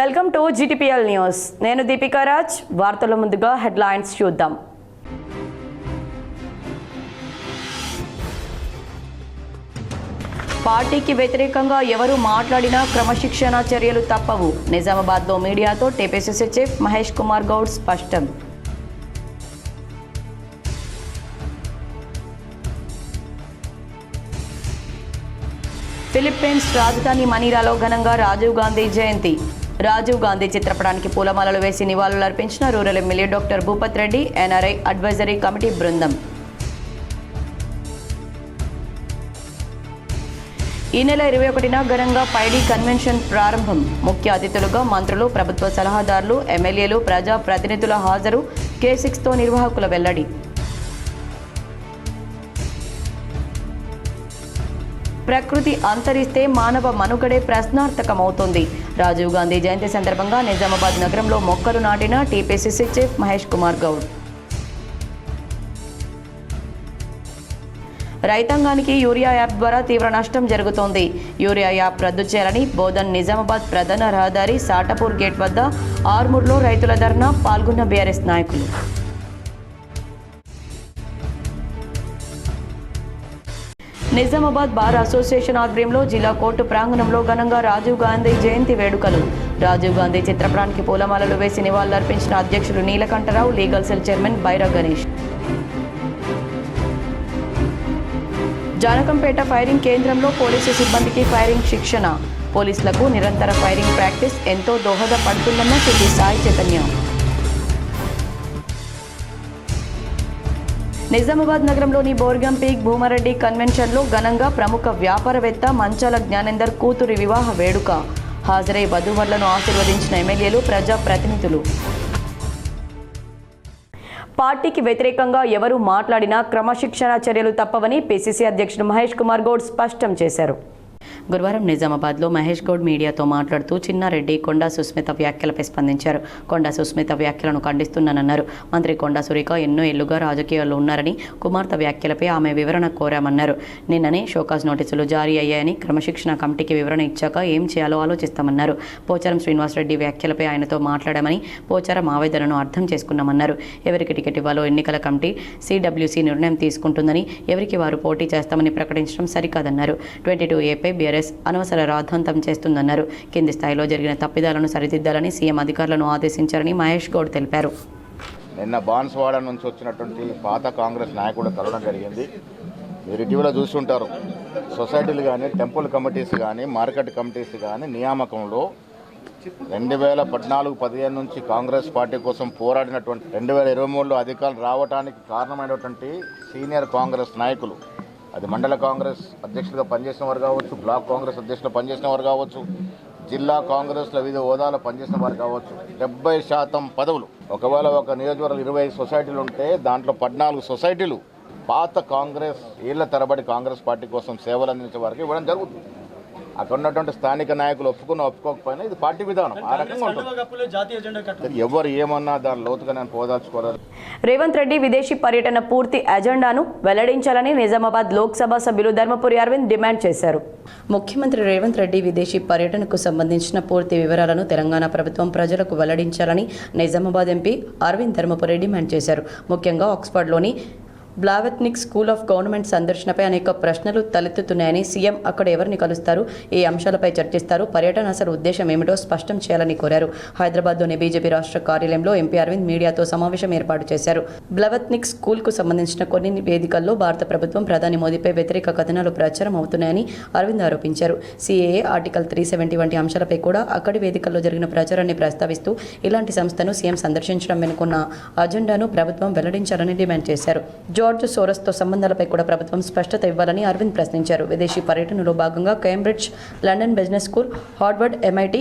Welcome to GTPL news. నేను దీపికా రాజ్. వార్తల ముందుగా హెడ్లైన్స్ చూద్దాం. పార్టీకి వ్యతిరేకంగా ఎవరు మాట్లాడినా క్రమశిక్షణ చర్యలు తప్పవు. నిజామాబాద్లో మీడియాతో TPCC చీఫ్ మహేష్ కుమార్ గౌడ్ స్పష్టం. ఫిలిప్పీన్స్ రాజధాని మనీలాలో ఘనంగా రాజీవ్ గాంధీ జయంతి. రాజీవ్ గాంధీ చిత్రపటానికి పూలమాలలు వేసి నివాళులర్పించిన rural MLA doctor Bhupath Reddy, NRI advisory committee బృందం. ఈ నెల 21న ఘనంగా పైడి కన్వెన్షన్ ప్రారంభం. ముఖ్య అతిథులుగా మంత్రులు, ప్రభుత్వ సలహాదారులు, ఎమ్మెల్యేలు, ప్రజా ప్రతినిధుల హాజరు. K6తో నిర్వాహకుల వెల్లడి. ప్రకృతి అంతరిస్తే మానవ మనుగడే ప్రశ్నార్థకమవుతుంది. రాజీవ్ గాంధీ జయంతి సందర్భంగా నిజామాబాద్ నగరంలో మొక్కలు నాటిన TPCC చీఫ్ మహేష్ కుమార్ గౌడ్. రైతాంగానికి యూరియా యాప్ ద్వారా తీవ్ర నష్టం జరుగుతోంది. యూరియా యాప్ రద్దు చేయాలని బోధన్ నిజామాబాద్ ప్రధాన రహదారి సాటపూర్ గేట్ వద్ద ఆర్మూర్లో రైతుల ధర్నా. పాల్గొన్న BRS నాయకులు. నిజామాబాద్ బార్ అసోసియేషన్ ఆధ్వర్యంలో జిల్లా కోర్టు ప్రాంగణంలో ఘనంగా రాజీవ్ గాంధీ జయంతి వేడుకలు. రాజీవ్ గాంధీ చిత్రపటానికి పూలమాలలు వేసి నివాళులర్పించిన అధ్యక్షులు Neelakantharao, legal cell chairman Baira Ganesh. Janakampet firing కేంద్రంలో పోలీసు సిబ్బందికి ఫైరింగ్ శిక్షణ. పోలీసులకు నిరంతర ఫైరింగ్ ప్రాక్టీస్ ఎంతో దోహదపడుతుందన్న సిటీ సాయి చైతన్య. నిజామాబాద్ నగరంలోని బోర్గం పీక్ భూమారెడ్డి కన్వెన్షన్లో ఘనంగా ప్రముఖ వ్యాపారవేత్త మంచాల జ్ఞానేందర్ కూతురి వివాహ వేడుక. హాజరై వధూవరులను ఆశీర్వదించిన ఎమ్మెల్యేలు, ప్రజా ప్రతినిధులు. పార్టీకి వ్యతిరేకంగా ఎవరు మాట్లాడినా క్రమశిక్షణ చర్యలు తప్పవని PCC అధ్యక్షుడు మహేష్ కుమార్ గౌడ్ స్పష్టం చేశారు. గురువారం నిజామాబాద్లో మహేష్ గౌడ్ మీడియాతో మాట్లాడుతూ చిన్నారెడ్డి, కొండా సుస్మిత వ్యాఖ్యలపై స్పందించారు. కొండా సుస్మిత వ్యాఖ్యలను ఖండిస్తున్నానన్నారు. మంత్రి కొండా సురేఖ ఎన్నో ఏళ్లుగా రాజకీయాల్లో ఉన్నారని, కుమార్తె వ్యాఖ్యలపై ఆమె వివరణ కోరామన్నారు. నిన్ననే షోకాజ్ నోటీసులు జారీ అయ్యాయని, క్రమశిక్షణ కమిటీకి వివరణ ఇచ్చాక ఏం చేయాలో ఆలోచిస్తామన్నారు. పోచారం శ్రీనివాసరెడ్డి వ్యాఖ్యలపై ఆయనతో మాట్లాడామని, పోచారం ఆవేదనను అర్థం చేసుకున్నామన్నారు. ఎవరికి టికెట్ ఇవ్వాలో ఎన్నికల కమిటీ CWC నిర్ణయం తీసుకుంటుందని, ఎవరికి వారు పోటీ చేస్తామని ప్రకటించడం సరికాదన్నారు. 22A BRS అనవసర రాద్ధాంతం చేస్తుందన్నారు. కింది స్థాయిలో జరిగిన తప్పిదాలను సరిదిద్దాలని సీఎం అధికారులను ఆదేశించారని మహేష్ గౌడ్ తెలిపారు. నిన్న బాన్స్వాడ నుంచి వచ్చినటువంటి పాత కాంగ్రెస్ నాయకుడు కలవడం జరిగింది. మీరు ఇటీవల చూస్తుంటారు, సొసైటీలు కానీ, టెంపుల్ కమిటీస్ కానీ, మార్కెట్ కమిటీస్ కానీ నియామకంలో 2014-15 నుంచి కాంగ్రెస్ పార్టీ కోసం పోరాడినటువంటి 2023లో అధికారులు రావడానికి కారణమైనటువంటి సీనియర్ కాంగ్రెస్ నాయకులు, అది మండల కాంగ్రెస్ అధ్యక్షులుగా పనిచేసిన వారు కావచ్చు, బ్లాక్ కాంగ్రెస్ అధ్యక్షులు పనిచేసిన వారు కావచ్చు, జిల్లా కాంగ్రెస్లో వివిధ హోదాలో పనిచేసిన వారు కావచ్చు, 70% పదవులు. ఒకవేళ ఒక నియోజకవర్గం 25 సొసైటీలు ఉంటే దాంట్లో 14 సొసైటీలు పాత కాంగ్రెస్ ఏళ్ల తరబడి కాంగ్రెస్ పార్టీ కోసం సేవలు అందించే వారికి ఇవ్వడం జరుగుతుంది. అక్కడ ఉన్నటువంటి స్థానిక నాయకులు ఒప్పుకోకపోయినా ఇది పార్టీ విధానం. ఆ రకంగా ఉంటుంది. ఎవరు ఏమన్నా దాని లోతుగా నేను పోదాల్చుకోలేదు. రేవంత్ రెడ్డి విదేశీ పర్యటన పూర్తి ఎజెండాను వెల్లడించాలని నిజామాబాద్ లోక్సభ సభ్యులు ధర్మపురి అరవింద్ డిమాండ్ చేశారు. ముఖ్యమంత్రి రేవంత్ రెడ్డి విదేశీ పర్యటనకు సంబంధించిన పూర్తి వివరాలను తెలంగాణ ప్రభుత్వం ప్రజలకు వెల్లడించాలని నిజామాబాద్ ఎంపీ అరవింద్ ధర్మపురి డిమాండ్ చేశారు. ముఖ్యంగా ఆక్స్ఫర్డ్లోని బ్లావెత్నిక్ స్కూల్ ఆఫ్ గవర్నమెంట్ సందర్శనపై అనేక ప్రశ్నలు తలెత్తుతున్నాయని, సీఎం అక్కడ ఎవరిని కలుస్తారు, ఈ అంశాలపై చర్చిస్తారు, పర్యటన అసలు ఉద్దేశం ఏమిటో స్పష్టం చేయాలని కోరారు. హైదరాబాద్లోని బీజేపీ రాష్ట్ర కార్యాలయంలో ఎంపీ అరవింద్ మీడియాతో సమావేశం ఏర్పాటు చేశారు. బ్లావెత్నిక్ స్కూల్కు సంబంధించిన కొన్ని వేదికల్లో భారత ప్రభుత్వం ప్రధాని మోదీపై వ్యతిరేక కథనాలు ప్రచారం అవుతున్నాయని అరవింద్ ఆరోపించారు. CAA ఆర్టికల్ 370 వంటి అంశాలపై కూడా అక్కడి వేదికల్లో జరిగిన ప్రచారాన్ని ప్రస్తావిస్తూ ఇలాంటి సంస్థను సీఎం సందర్శించడం వెనుకున్న అజెండాను ప్రభుత్వం వెల్లడించాలని డిమాండ్ చేశారు. జార్జ్ సోరస్తో సంబంధాలపై కూడా ప్రభుత్వం స్పష్టత ఇవ్వాలని అరవింద్ ప్రశ్నించారు. విదేశీ పర్యటనలో భాగంగా Cambridge, London business school, Harvard, MIT,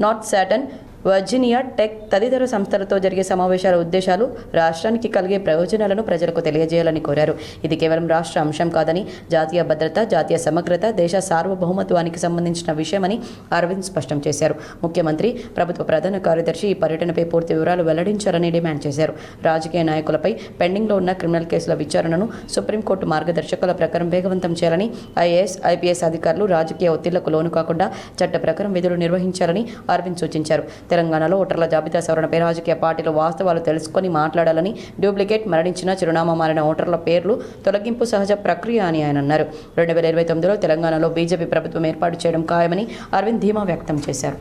north Saturn Virginia tech తదితర సంస్థలతో జరిగే సమావేశాల ఉద్దేశాలు, రాష్ట్రానికి కలిగే ప్రయోజనాలను ప్రజలకు తెలియజేయాలని కోరారు. ఇది కేవలం రాష్ట్ర అంశం కాదని, జాతీయ భద్రత, జాతీయ సమగ్రత, దేశ సార్వభౌమత్వానికి సంబంధించిన విషయమని అరవింద్ స్పష్టం చేశారు. ముఖ్యమంత్రి, ప్రభుత్వ ప్రధాన కార్యదర్శి ఈ పర్యటనపై పూర్తి వివరాలు వెల్లడించాలని డిమాండ్ చేశారు. రాజకీయ నాయకులపై పెండింగ్లో ఉన్న క్రిమినల్ కేసుల విచారణను సుప్రీంకోర్టు మార్గదర్శకాల ప్రకారం వేగవంతం చేయాలని, ఐఏఎస్, ఐపీఎస్ అధికారులు రాజకీయ ఒత్తిళ్లకు లోను కాకుండా చట్ట ప్రకారం విధులు నిర్వహించాలని అరవింద్ సూచించారు. తెలంగాణలో ఓటర్ల జాబితా సవరణపై రాజకీయ పార్టీలు వాస్తవాలు తెలుసుకొని మాట్లాడాలని, డూప్లికేట్, మరణించిన, చిరునామా మారిన ఓటర్ల పేర్లు తొలగింపు సహజ ప్రక్రియ అని ఆయన అన్నారు. 2029లో తెలంగాణలో బీజేపీ ప్రభుత్వం ఏర్పాటు చేయడం ఖాయమని అరవింద్ ధీమా వ్యక్తం చేశారు.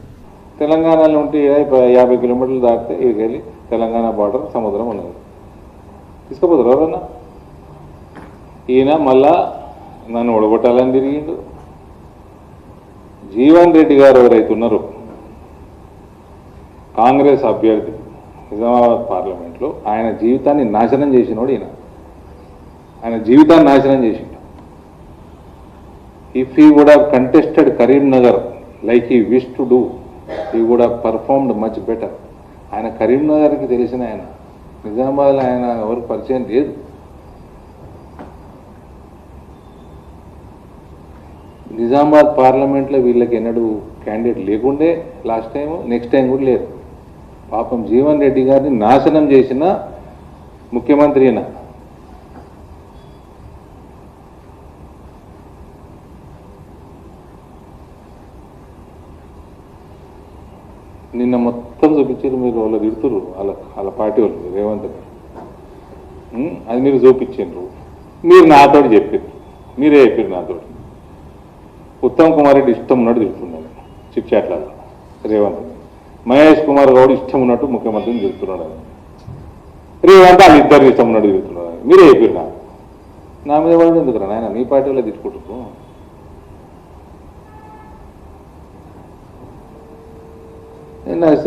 తెలంగాణలో ఉంటే 50 కిలోమీటర్లు దాటితే ఇక్కడికి వెళ్ళి తెలంగాణ బార్డర్ సముద్రం ఉన్నది. తీసుకుపోతారు ఎవరన్నా? ఈయన మళ్ళా నన్ను ఒడగొట్టాలని తిరిగిండు. జీవన్ రెడ్డి గారు ఎవరైతే ఉన్నారో కాంగ్రెస్ అభ్యర్థి నిజామాబాద్ పార్లమెంట్లో, ఆయన జీవితాన్ని నాశనం చేసినోడు ఈయన. ఆయన జీవితాన్ని నాశనం చేసిండు. If he would have contested Karimnagar like he wish to do, he would have performed much better. ఆయన కరీంనగర్కి తెలిసిన ఆయన, నిజామాబాద్లో ఆయన ఎవరు పరిచయం లేదు. నిజామాబాద్ పార్లమెంట్లో వీళ్ళకి ఎన్నడూ క్యాండిడేట్ లేకుండే లాస్ట్ టైం, నెక్స్ట్ టైం కూడా లేరు. పాపం జీవన్ రెడ్డి గారిని నాశనం చేసిన ముఖ్యమంత్రి అయినా. నిన్న మొత్తం చూపించారు మీరు, వాళ్ళు తిడుతురు వాళ్ళ పార్టీ వాళ్ళు, రేవంత్ రెడ్డి. అది మీరు చూపించారు. మీరు నాతో చెప్పారు, మీరే చెప్పారు నాతో. ఉత్తమ్ కుమార్ రెడ్డి ఇష్టం ఉన్నట్టు తిడుతున్నాడు చిట్చాట్లలో రేవంత్. మహేష్ కుమార్ గౌడ్ ఇష్టం ఉన్నట్టు ముఖ్యమంత్రిని తిడుతున్నాడు. రేవంత్ వాళ్ళు ఇద్దరు ఇష్టం ఉన్నట్టు తిడుతున్నాడు. మీరే చెప్పారు నా మీద వాళ్ళు ఎందుకు రా నాయన, మీ పార్టీ వాళ్ళు తిట్టుకుంటున్నాను.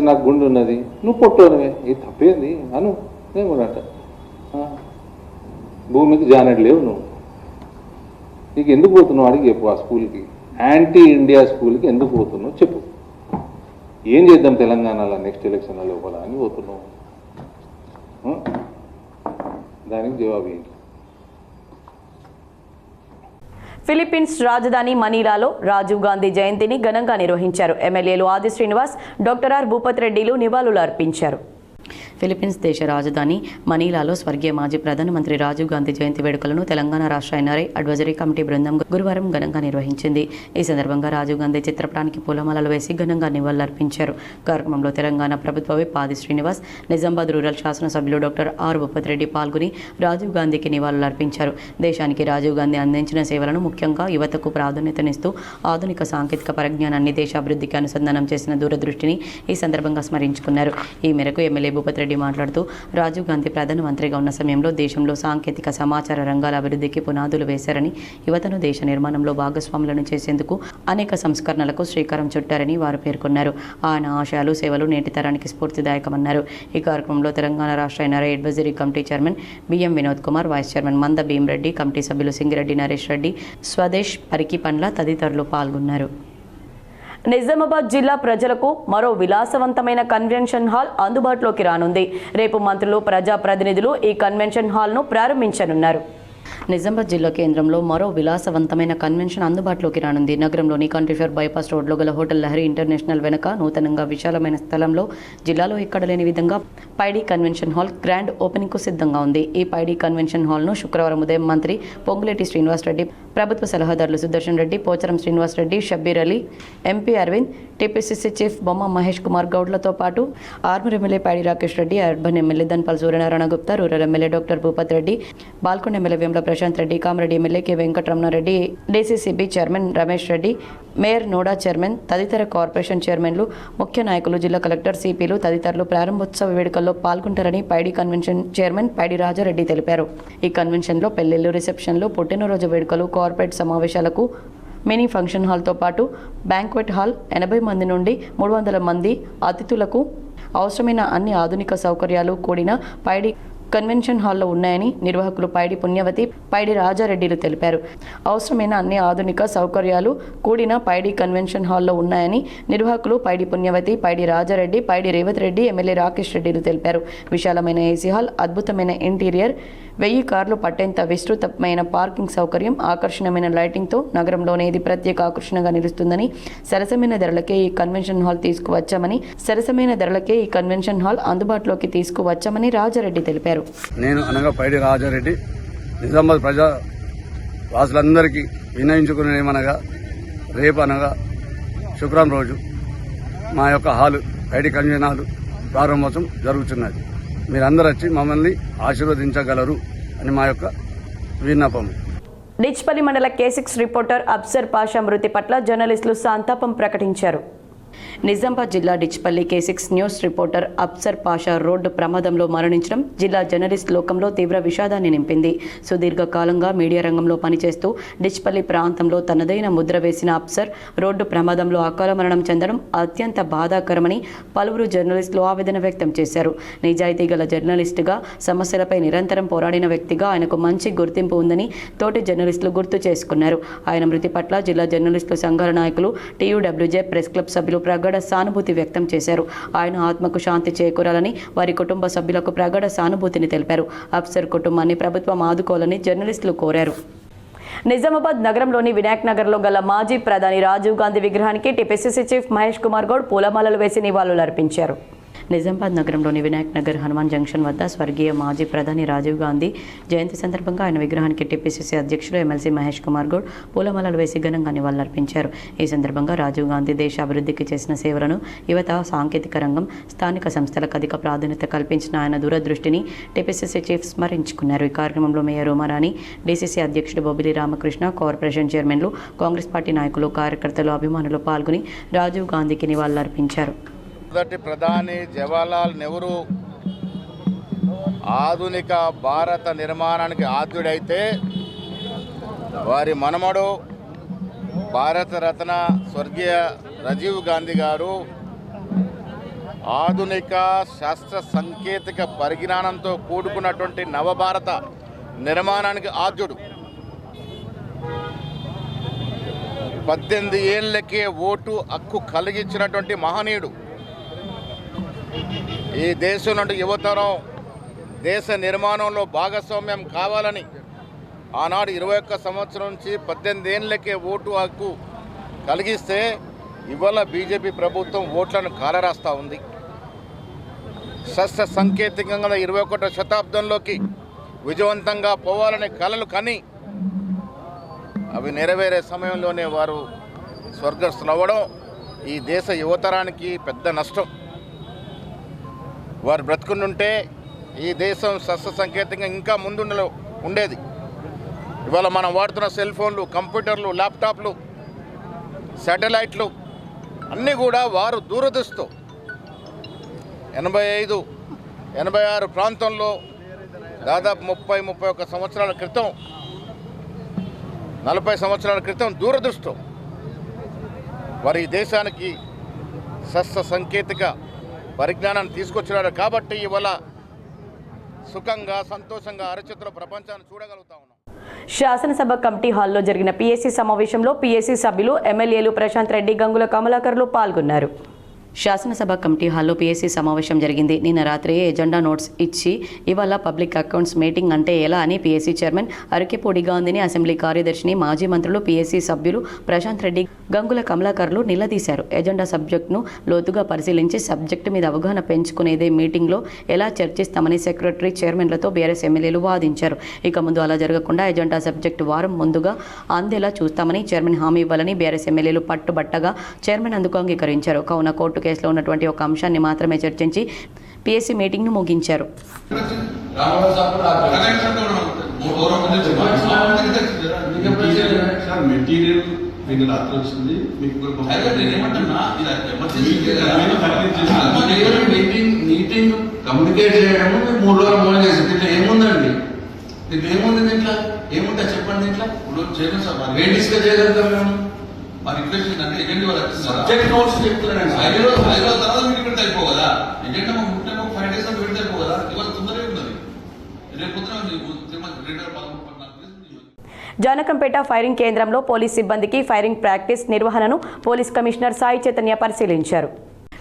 నాకు గుండె ఉన్నది, నువ్వు పొట్టునవే, ఇది తప్పేంది అను. నేను కూడా అంట, భూమికి జానెడ్ లేవు నువ్వు, నీకు ఎందుకు పోతున్నావు అడిగి చెప్పు. ఆ స్కూల్కి, యాంటీ ఇండియా స్కూల్కి ఎందుకు పోతున్నావు చెప్పు. ఏం చేద్దాం తెలంగాణలో నెక్స్ట్ ఎలక్షన్లో లోపల అని పోతున్నావు, దానికి జవాబు ఏంటి? ఫిలిప్పీన్స్ రాజధాని మనీలాలో రాజీవ్ గాంధీ జయంతిని ఘనంగా నిర్వహించారు. ఎమ్మెల్యేలు ఆది శ్రీనివాస్, డాక్టర్ ఆర్ భూపత్ రెడ్డిలు నివాళులు అర్పించారు. ఫిలిప్పీన్స్ దేశ రాజధాని మనీలాలో స్వర్గీయ మాజీ ప్రధానమంత్రి రాజీవ్ గాంధీ జయంతి వేడుకలను తెలంగాణ రాష్ట్ర ఎన్ఆర్ఐ అడ్వైజరీ కమిటీ బృందం గురువారం ఘనంగా నిర్వహించింది. ఈ సందర్భంగా రాజీవ్ గాంధీ చిత్రపటానికి పూలమాలలు వేసి ఘనంగా నివాళులర్పించారు. కార్యక్రమంలో తెలంగాణ ప్రభుత్వ విప్ ఆది శ్రీనివాస్, నిజామాబాద్ రూరల్ శాసనసభ్యులు డాక్టర్ ఆర్ భూపత్ రెడ్డి పాల్గొని రాజీవ్ గాంధీకి నివాళులర్పించారు. దేశానికి రాజీవ్ గాంధీ అందించిన సేవలను, ముఖ్యంగా యువతకు ప్రాధాన్యతనిస్తూ ఆధునిక సాంకేతిక పరిజ్ఞానాన్ని దేశాభివృద్ధికి అనుసంధానం చేసిన దూరదృష్టిని ఈ సందర్భంగా స్మరించుకున్నారు. ఈ మేరకు ఎమ్మెల్యే భూపత్ రెడ్డి మాట్లాడుతూ, రాజీవ్ గాంధీ ప్రధానమంత్రిగా ఉన్న సమయంలో దేశంలో సాంకేతిక సమాచార రంగాల అభివృద్ధికి పునాదులు వేశారని, యువతను దేశ నిర్మాణంలో భాగస్వాములను చేసేందుకు అనేక సంస్కరణలకు శ్రీకారం చుట్టారని వారు పేర్కొన్నారు. ఆయన ఆశయాలు, సేవలు నేటి తరానికి స్ఫూర్తిదాయకమన్నారు. ఈ కార్యక్రమంలో తెలంగాణ రాష్ట్ర NRI advisory committee chairman BM Vinod Kumar, vice chairman Manda Bhimareddy, committee సభ్యులు సింగిరెడ్డి నరేష్ రెడ్డి, స్వదేశ్ పరికిపండ్ల తదితరులు పాల్గొన్నారు. నిజామాబాద్ జిల్లా ప్రజలకు మరో విలాసవంతమైన కన్వెన్షన్ హాల్ అందుబాటులోకి రానుంది. రేపు మంత్రులు, ప్రజాప్రతినిధులు ఈ కన్వెన్షన్ హాల్ను ప్రారంభించనున్నారు. నిజామాబాద్ జిల్లా కేంద్రంలో మరో విలాసవంతమైన కన్వెన్షన్ అందుబాటులోకి రానుంది. నగరంలోని కంట్రీఫైర్ బైపాస్ రోడ్లో గల హోటల్ లహరి ఇంటర్నేషనల్ వెనుక నూతనంగా విశాలమైన స్థలంలో జిల్లాలో ఎక్కడ లేని విధంగా పైడి కన్వెన్షన్ హాల్ గ్రాండ్ ఓపెనింగ్కు సిద్ధంగా ఉంది. ఈ పైడి కన్వెన్షన్ హాల్ను శుక్రవారం ఉదయం మంత్రి పొంగులేటి శ్రీనివాసరెడ్డి, ప్రభుత్వ సలహాదారులు Sudarshan Reddy, Pocharam Srinivas Reddy, Shabbir Ali, MP Arvind, TPCC chief Bomma Mahesh Kumar గౌడ్లతో పాటు Armoor MLA Paidi Rakesh Reddy, urban MLA Dhanpal Suryanarayana Gupta, rural MLA doctor Bhupath Reddy, Balkonda MLA Vemula Prashanth Reddy, Kamareddy MLA K Venkataramana Reddy, DCCB chairman Ramesh Reddy, mayor నోడా చైర్మన్ తదితర కార్పొరేషన్ చైర్మన్లు, ముఖ్య నాయకులు, జిల్లా కలెక్టర్, సిపిలు తదితరులు ప్రారంభోత్సవ వేడుకల్లో పాల్గొంటారని పైడి కన్వెన్షన్ చైర్మన్ పైడి రాజారెడ్డి తెలిపారు. ఈ కన్వెన్షన్లో పెళ్లిళ్లు, రిసెప్షన్లు, పుట్టినరోజు వేడుకలు, కార్పొరేట్ సమావేశాలకు మినీ ఫంక్షన్ హాల్తో పాటు బ్యాంక్వెట్ హాల్, 80 మంది నుండి 300 మంది అతిథులకు అవసరమైన అన్ని ఆధునిక సౌకర్యాలు కూడిన పైడి కన్వెన్షన్ హాల్లో ఉన్నాయని నిర్వాహకులు పైడి పుణ్యవతి, పైడి రాజారెడ్డిలు తెలిపారు. అవసరమైన అన్ని ఆధునిక సౌకర్యాలు కూడిన పైడి కన్వెన్షన్ హాల్లో ఉన్నాయని నిర్వాహకులు పైడి పుణ్యవతి, పైడి రాజారెడ్డి, పైడి రేవత్ రెడ్డి, ఎమ్మెల్యే రాకేష్ రెడ్డిలు తెలిపారు. విశాలమైన ఏసీ హాల్, అద్భుతమైన ఇంటీరియర్, 1000 కార్లు పట్టేంత విస్తృతమైన పార్కింగ్ సౌకర్యం, ఆకర్షణమైన లైటింగ్తో నగరంలోనే ఇది ప్రత్యేక ఆకర్షణగా నిలుస్తుందని, సరసమైన ధరలకే ఈ కన్వెన్షన్ హాల్ అందుబాటులోకి తీసుకువచ్చామని రాజారెడ్డి తెలిపారు. నేను అనగా పైడి రాజారెడ్డి నిజామాబాద్ ప్రజా వాసులందరికీ వినయించుకునేమనగా రేపు అనగా శుక్రవారం రోజు మా యొక్క హాలు పైడి కన్వెన్షన్ హాలు ప్రారంభోత్సవం జరుగుతున్నది. మీరందరూ వచ్చి మమ్మల్ని ఆశీర్వదించగలరు అని మా యొక్క విన్నపం. డిచ్పల్లి మండల K6 రిపోర్టర్ అబ్సర్ పాషా మృతి పట్ల జర్నలిస్టులు సంతాపం ప్రకటించారు. నిజామాబాద్ జిల్లా Dichpally K6 news reporter Absar Pasha road ప్రమాదంలో మరణించడం జిల్లా జర్నలిస్ట్ లోకంలో తీవ్ర విషాదాన్ని నింపింది. సుదీర్ఘకాలంగా మీడియా రంగంలో పనిచేస్తూ డిచ్పల్లి ప్రాంతంలో తనదైన ముద్ర వేసిన అబ్సర్ రోడ్డు ప్రమాదంలో అకాల మరణం చెందడం అత్యంత బాధాకరమని పలువురు జర్నలిస్టులు ఆవేదన వ్యక్తం చేశారు. నిజాయితీ గల జర్నలిస్టుగా, సమస్యలపై నిరంతరం పోరాడిన వ్యక్తిగా ఆయనకు మంచి గుర్తింపు ఉందని తోటి జర్నలిస్టులు గుర్తు చేసుకున్నారు. ఆయన మృతి పట్ల జిల్లా జర్నలిస్టుల సంఘాల నాయకులు, TUWJ ప్రెస్ క్లబ్ సభ్యులు ప్రగాఢ సానుభూతి వ్యక్తం చేశారు. ఆయన ఆత్మకు శాంతి చేకూరాలని, వారి కుటుంబ సభ్యులకు ప్రగాఢ సానుభూతిని తెలిపారు. అబ్సర్ కుటుంబాన్ని ప్రభుత్వం ఆదుకోవాలని జర్నలిస్టులు కోరారు. నిజామాబాద్ నగరంలోని వినాయక్ నగర్లో గల మాజీ ప్రధాని రాజీవ్ గాంధీ విగ్రహానికి టీపీసీసీ చీఫ్ మహేష్ కుమార్ గౌడ్ పూలమాలలు వేసి నివాళులర్పించారు. నిజామాబాద్ నగరంలోని వినాయక్ నగర్ హనుమాన్ జంక్షన్ వద్ద స్వర్గీయ మాజీ ప్రధాని రాజీవ్ గాంధీ జయంతి సందర్భంగా ఆయన విగ్రహానికి టీపీసీసీ అధ్యక్షులు ఎమ్మెల్సీ మహేష్ కుమార్ గౌడ్ పూలమాలలు వేసి ఘనంగా నివాళులర్పించారు. ఈ సందర్భంగా రాజీవ్ గాంధీ దేశ అభివృద్ధికి చేసిన సేవలను, యువత, సాంకేతిక రంగం, స్థానిక సంస్థలకు అధిక ప్రాధాన్యత కల్పించిన ఆయన దూరదృష్టిని టీపీసీసీ చీఫ్ స్మరించుకున్నారు. ఈ కార్యక్రమంలో మేయర్ ఉమారాణి, డీసీసీ అధ్యక్షుడు బొబ్బిలి రామకృష్ణ, కార్పొరేషన్ చైర్మన్లు, కాంగ్రెస్ పార్టీ నాయకులు, కార్యకర్తలు, అభిమానులు పాల్గొని రాజీవ్ గాంధీకి నివాళులర్పించారు. మొదటి ప్రధాని జవహర్లాల్ నెహ్రూ ఆధునిక భారత నిర్మాణానికి ఆద్యుడైతే వారి మనమడు భారతరత్న స్వర్గీయ రాజీవ్ గాంధీ గారు ఆధునిక శాస్త్ర సాంకేతిక పరిజ్ఞానంతో కూడుకున్నటువంటి నవభారత నిర్మాణానికి ఆద్యుడు. 18 ఏళ్లకే ఓటు హక్కు కలిగించినటువంటి మహనీయుడు. ఈ దేశం నుండి యువతరం దేశ నిర్మాణంలో భాగస్వామ్యం కావాలని ఆనాడు 21 సంవత్సరం నుంచి 18 ఏళ్లకే ఓటు హక్కు కలిగిస్తే ఇవాళ బీజేపీ ప్రభుత్వం ఓట్లను కాలరాస్తూ ఉంది. శాస్త్ర సాంకేతికంగా 21వ శతాబ్దంలోకి విజయవంతంగా పోవాలనే కలలు కని అవి నెరవేరే సమయంలోనే వారు స్వర్గస్థులవ్వడం ఈ దేశ యువతరానికి పెద్ద నష్టం. వారు బ్రతుకుంటుంటే ఈ దేశం శాస్త్ర సాంకేతికంగా ఇంకా ముందు ఉండేది. ఇవాళ మనం వాడుతున్న సెల్ ఫోన్లు, కంప్యూటర్లు, ల్యాప్టాప్లు, శాటిలైట్లు అన్నీ కూడా వారు దూరదృష్టితో 85, 86 ప్రాంతంలో దాదాపు 30-31 సంవత్సరాల క్రితం, 40 సంవత్సరాల క్రితం దూరదృష్టితో వారు ఈ దేశానికి శాస్త్ర సాంకేతిక పరిజ్ఞానాన్ని తీసుకొచ్చినారు. కాబట్టి ఇవాళ సుఖంగా, సంతోషంగా, అరచేతుల ప్రపంచాన్ని చూడగలుగుతా ఉన్నాం. శాసనసభ కమిటీ హాల్లో జరిగిన పీఏసీ సమావేశంలో పీఏసీ సభ్యులు, ఎమ్మెల్యేలు ప్రశాంత్ రెడ్డి, గంగుల కమలాకర్లు పాల్గొన్నారు. శాసనసభ కమిటీ హాల్లో పీఏసీ సమావేశం జరిగింది. నిన్న రాత్రి ఎజెండా నోట్స్ ఇచ్చి ఇవాళ పబ్లిక్ అకౌంట్స్ మీటింగ్ అంటే ఎలా అని పీఏసీ చైర్మన్ అరకెపూడి గాంధీని, అసెంబ్లీ కార్యదర్శిని, మాజీ మంత్రులు, పీఏసీ సభ్యులు ప్రశాంత్ రెడ్డి, గంగుల కమలాకర్లు నిలదీశారు. ఎజెండా సబ్జెక్టును లోతుగా పరిశీలించి సబ్జెక్టు మీద అవగాహన పెంచుకునేదే మీటింగ్లో ఎలా చర్చిస్తామని సెక్రటరీ, చైర్మన్లతో బీఆర్ఎస్ ఎమ్మెల్యేలు వాదించారు. ఇక ముందు అలా జరగకుండా ఎజెండా సబ్జెక్టు వారం ముందుగా అందేలా చూస్తామని చైర్మన్ హామీ ఇవ్వాలని బీఆర్ఎస్ ఎమ్మెల్యేలు పట్టుబట్టగా చైర్మన్ అందుకు అంగీకరించారు. కావున కోర్టు కేసులో ఉన్నటువంటి ఒక అంశాన్ని మాత్రమే చర్చించి పీఎస్సీ మీటింగ్ను ముగించారు. కమ్యూనికేట్ చేయడము 3 రోజులు మూలం చేసి దీంట్లో ఏముందండి? దీంట్లో ఏముంది? దీంట్లో ఏముంటా చెప్పండి. దీంట్లో ఇప్పుడు చేయడం సార్ ఏం డిస్కస్ చేయగలుగుతాం మేము? మా రిక్వెస్ట్ అంటే ఎజెండా వాళ్ళు సబ్జెక్ట్ నోట్స్ చెప్తున్నాను. 5 రోజుల తర్వాత మీటింగ్ పెడితే అయిపో కదా. ఎజెండా మాకు 5 days పెడితే అయిపో కదా. ఇవాళ తొందరగా ఉన్నది. జానకంపేట ఫైరింగ్ కేంద్రంలో పోలీస్ సిబ్బందికి ఫైరింగ్ ప్రాక్టీస్ నిర్వహణను పోలీస్ కమిషనర్ సాయి చైతన్య పరిశీలించారు.